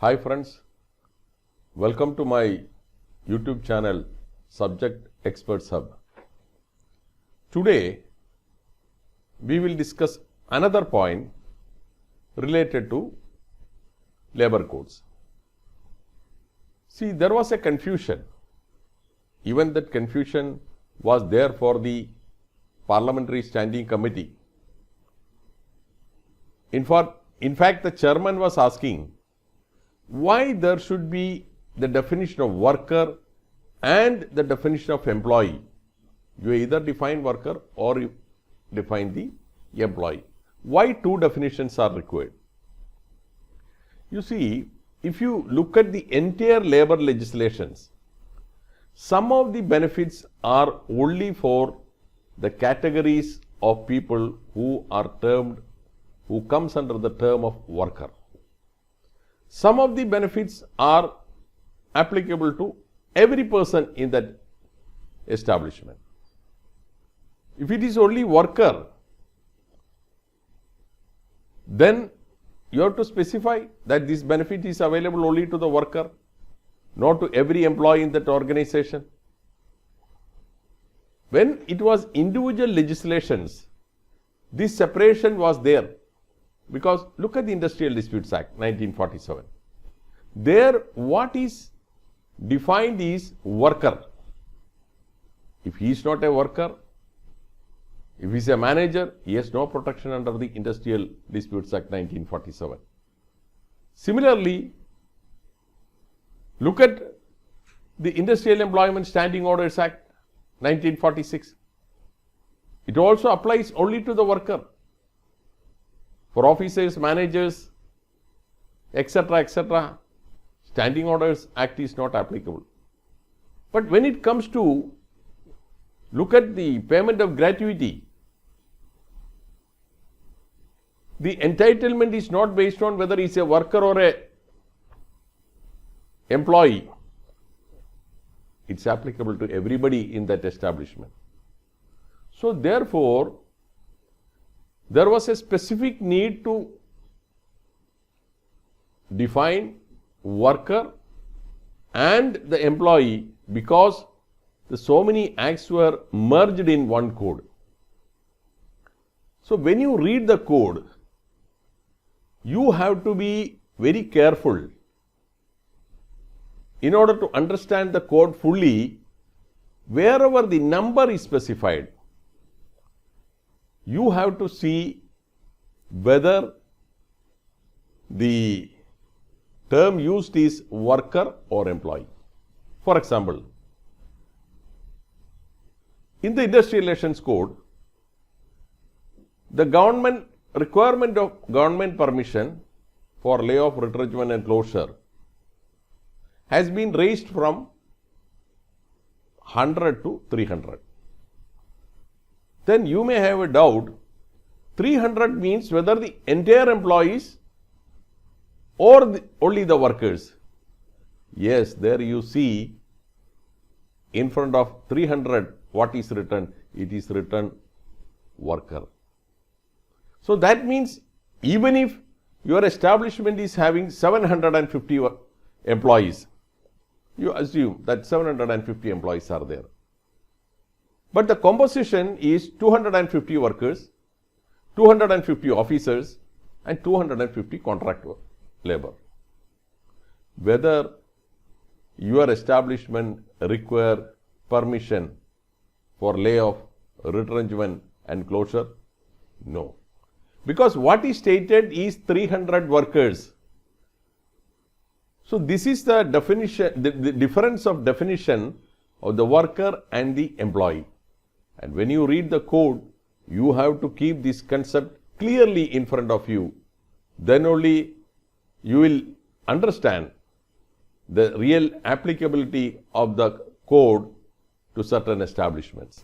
Hi friends, welcome to my YouTube channel Subject Experts Hub. Today we will discuss another point related to labor codes. See, there was a confusion. Even that confusion was there for the Parliamentary Standing Committee. In fact, the chairman was asking why there should be the definition of worker and the definition of employee. You either define worker or you define the employee. Why two definitions are required? You see, if you look at the entire labor legislations, some of the benefits are only for the categories of people who comes under the term of worker. Some of the benefits are applicable to every person in that establishment. If it is only worker, then you have to specify that this benefit is available only to the worker, not to every employee in that organization. When it was individual legislations, this separation was there. Because look at the Industrial Disputes Act 1947. There what is defined is worker. If he is not a worker, if he is a manager, he has no protection under the Industrial Disputes Act 1947. Similarly, look at the Industrial Employment Standing Orders Act 1946. It also applies only to the worker. For officers, managers, etc., Standing Orders Act is not applicable. But when it comes to look at the payment of gratuity, the entitlement is not based on whether he is a worker or a employee. It is applicable to everybody in that establishment. So therefore, there was a specific need to define worker and the employee because so many acts were merged in one code. So when you read the code, you have to be very careful. In order to understand the code fully, wherever the number is specified, you have to see whether the term used is worker or employee. For example, in the Industrial Relations Code, the requirement of government permission for layoff, retrenchment and closure has been raised from 100 to 300. Then you may have a doubt, 300 means whether the entire employees or only the workers. Yes, there you see in front of 300 what is written? It is written worker. So that means even if your establishment is having 750 employees, you assume that 750 employees are there. But the composition is 250 workers, 250 officers and 250 contract labor. Whether your establishment require permission for layoff, retrenchment and closure? No. Because what is stated is 300 workers. So this is the definition, the difference of definition of the worker and the employee. And when you read the code, you have to keep this concept clearly in front of you. Then only you will understand the real applicability of the code to certain establishments.